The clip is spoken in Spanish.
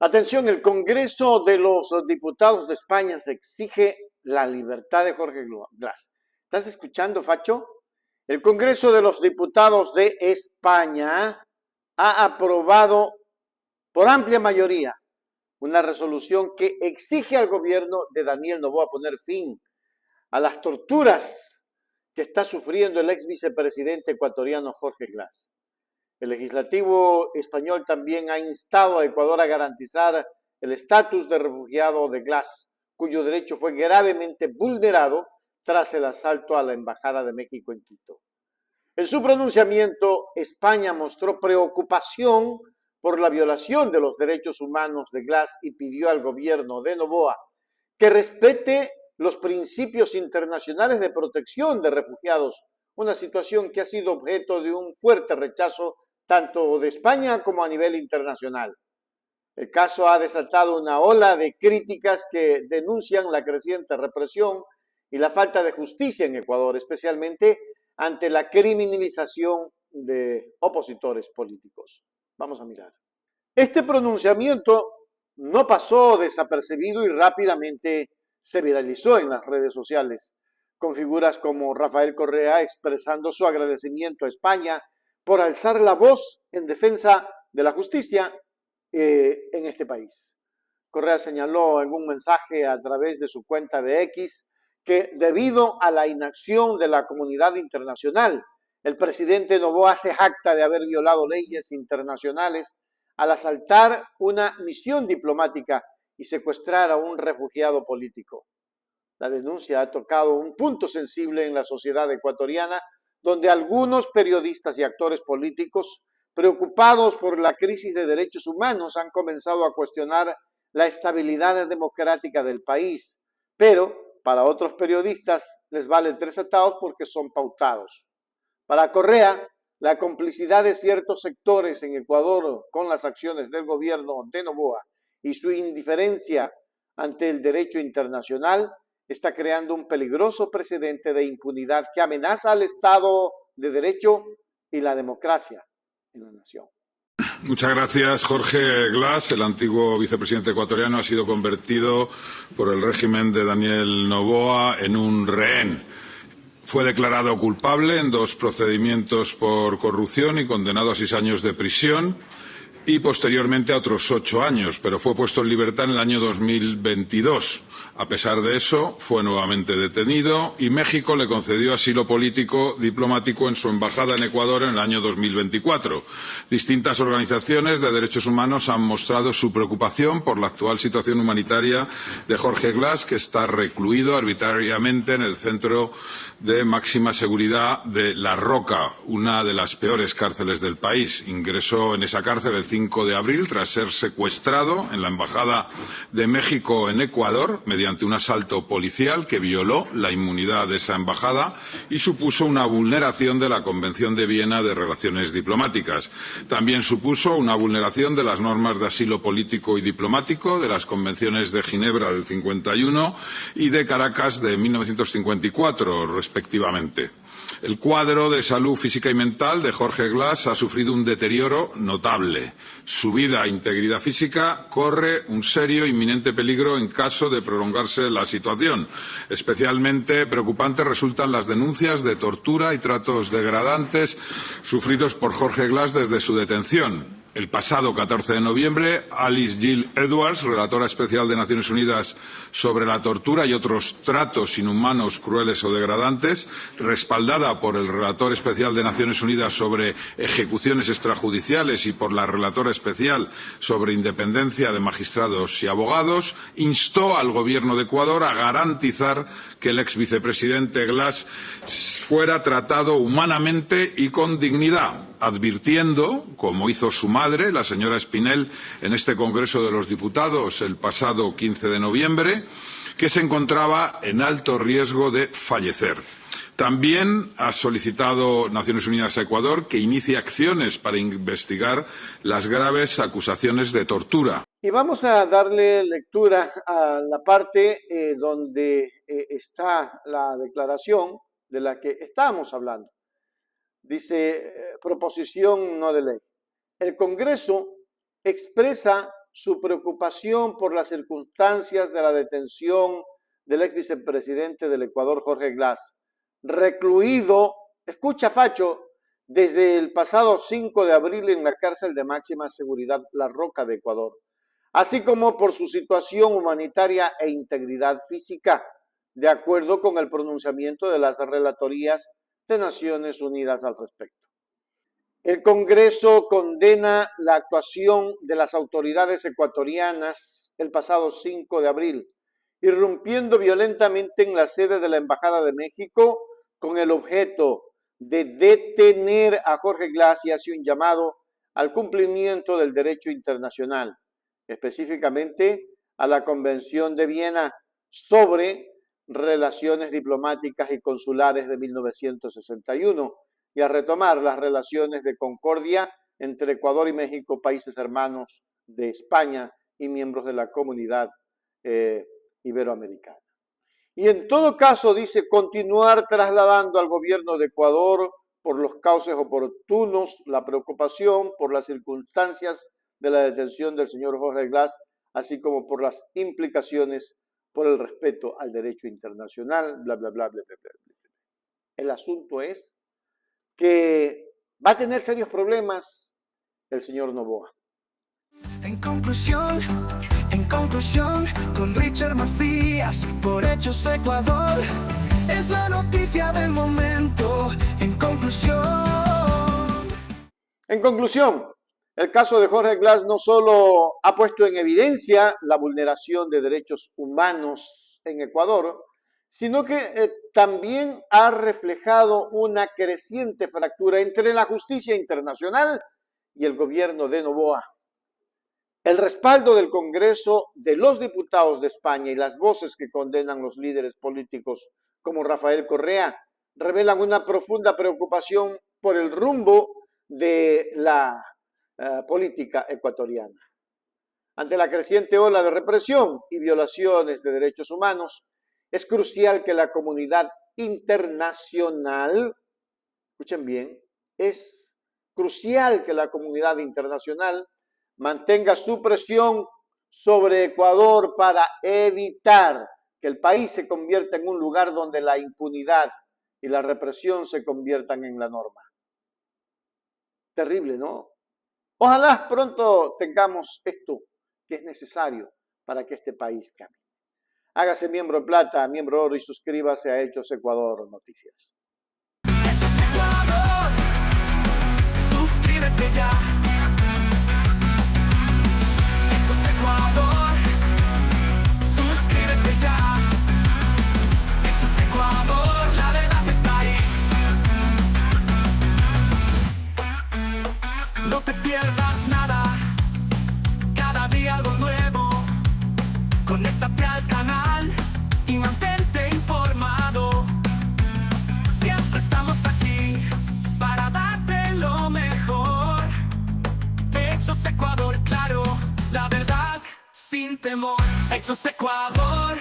Atención, el Congreso de los Diputados de España se exige la libertad de Jorge Glass. ¿Estás escuchando, Facho? El Congreso de los Diputados de España ha aprobado por amplia mayoría una resolución que exige al gobierno de Daniel Noboa poner fin a las torturas que está sufriendo el ex vicepresidente ecuatoriano Jorge Glass. El legislativo español también ha instado a Ecuador a garantizar el estatus de refugiado de Glass, cuyo derecho fue gravemente vulnerado tras el asalto a la Embajada de México en Quito. En su pronunciamiento, España mostró preocupación por la violación de los derechos humanos de Glass y pidió al gobierno de Noboa que respete los principios internacionales de protección de refugiados, una situación que ha sido objeto de un fuerte rechazo tanto de España como a nivel internacional. El caso ha desatado una ola de críticas que denuncian la creciente represión y la falta de justicia en Ecuador, especialmente ante la criminalización de opositores políticos. Vamos a mirar. Este pronunciamiento no pasó desapercibido y rápidamente se viralizó en las redes sociales, con figuras como Rafael Correa expresando su agradecimiento a España por alzar la voz en defensa de la justicia en este país. Correa señaló en un mensaje a través de su cuenta de X que debido a la inacción de la comunidad internacional, el presidente Noboa se jacta de haber violado leyes internacionales al asaltar una misión diplomática y secuestrar a un refugiado político. La denuncia ha tocado un punto sensible en la sociedad ecuatoriana, donde algunos periodistas y actores políticos, preocupados por la crisis de derechos humanos, han comenzado a cuestionar la estabilidad democrática del país. Pero para otros periodistas les valen tres atados porque son pautados. Para Correa, la complicidad de ciertos sectores en Ecuador con las acciones del gobierno de Noboa y su indiferencia ante el derecho internacional está creando un peligroso precedente de impunidad que amenaza al Estado de Derecho y la democracia en la nación. Muchas gracias. Jorge Glass, el antiguo vicepresidente ecuatoriano, ha sido convertido por el régimen de Daniel Noboa en un rehén. Fue declarado culpable en 2 procedimientos por corrupción y condenado a 6 años de prisión y posteriormente a otros 8 años, pero fue puesto en libertad en el año 2022. A pesar de eso, fue nuevamente detenido y México le concedió asilo político diplomático en su embajada en Ecuador en el año 2024. Distintas organizaciones de derechos humanos han mostrado su preocupación por la actual situación humanitaria de Jorge Glass, que está recluido arbitrariamente en el centro de máxima seguridad de La Roca, una de las peores cárceles del país. Ingresó en esa cárcel el 5 de abril tras ser secuestrado en la Embajada de México en Ecuador mediante un asalto policial que violó la inmunidad de esa embajada y supuso una vulneración de la Convención de Viena de Relaciones Diplomáticas. También supuso una vulneración de las normas de asilo político y diplomático, de las convenciones de Ginebra del 51 y de Caracas de 1954, respectivamente. El cuadro de salud física y mental de Jorge Glass ha sufrido un deterioro notable. Su vida e integridad física corre un serio e inminente peligro en caso de prolongarse la situación. Especialmente preocupantes resultan las denuncias de tortura y tratos degradantes sufridos por Jorge Glass desde su detención. El pasado 14 de noviembre, Alice Gill Edwards, relatora especial de Naciones Unidas sobre la tortura y otros tratos inhumanos, crueles o degradantes, respaldada por el relator especial de Naciones Unidas sobre ejecuciones extrajudiciales y por la relatora especial sobre independencia de magistrados y abogados, instó al Gobierno de Ecuador a garantizar que el ex vicepresidente Glass fuera tratado humanamente y con dignidad, advirtiendo, como hizo su madre, la señora Espinel, en este Congreso de los Diputados el pasado 15 de noviembre, que se encontraba en alto riesgo de fallecer. También ha solicitado Naciones Unidas a Ecuador que inicie acciones para investigar las graves acusaciones de tortura. Y vamos a darle lectura a la parte donde está la declaración de la que estábamos hablando. Dice, proposición no de ley. El Congreso expresa su preocupación por las circunstancias de la detención del ex vicepresidente del Ecuador, Jorge Glass, recluido, escucha Facho, desde el pasado 5 de abril en la cárcel de máxima seguridad La Roca de Ecuador, así como por su situación humanitaria e integridad física, de acuerdo con el pronunciamiento de las relatorías de Naciones Unidas al respecto. El Congreso condena la actuación de las autoridades ecuatorianas el pasado 5 de abril, irrumpiendo violentamente en la sede de la Embajada de México con el objeto de detener a Jorge Glass y hace un llamado al cumplimiento del derecho internacional, específicamente a la Convención de Viena sobre Relaciones Diplomáticas y Consulares de 1961 y a retomar las relaciones de concordia entre Ecuador y México, países hermanos de España y miembros de la comunidad iberoamericana. Y en todo caso, dice, continuar trasladando al gobierno de Ecuador por los cauces oportunos la preocupación por las circunstancias de la detención del señor Jorge Glass, así como por las implicaciones por el respeto al derecho internacional, bla, bla, bla, bla, bla, bla, bla. El asunto es que va a tener serios problemas el señor Noboa. En conclusión, con Richard Macías, por Hechos Ecuador, es la noticia del momento. En conclusión, el caso de Jorge Glass no solo ha puesto en evidencia la vulneración de derechos humanos en Ecuador, sino que también ha reflejado una creciente fractura entre la justicia internacional y el gobierno de Noboa. El respaldo del Congreso de los Diputados de España y las voces que condenan los líderes políticos como Rafael Correa revelan una profunda preocupación por el rumbo de la política ecuatoriana. Ante la creciente ola de represión y violaciones de derechos humanos, es crucial que la comunidad internacional, escuchen bien, es crucial que la comunidad internacional mantenga su presión sobre Ecuador para evitar que el país se convierta en un lugar donde la impunidad y la represión se conviertan en la norma. Terrible, ¿no? Ojalá pronto tengamos esto que es necesario para que este país cambie. Hágase miembro en plata, miembro oro y suscríbase a Hechos Ecuador Noticias. Hechos Ecuador, suscríbete ya. Hechos Ecuador, suscríbete ya. Hechos Ecuador, la verdad está ahí. No te pierdas nada, cada día algo nuevo. Conéctate al canal y mantente informado. Siempre estamos aquí para darte lo mejor. Hechos Ecuador, claro, la verdad sin temor. Hechos Ecuador.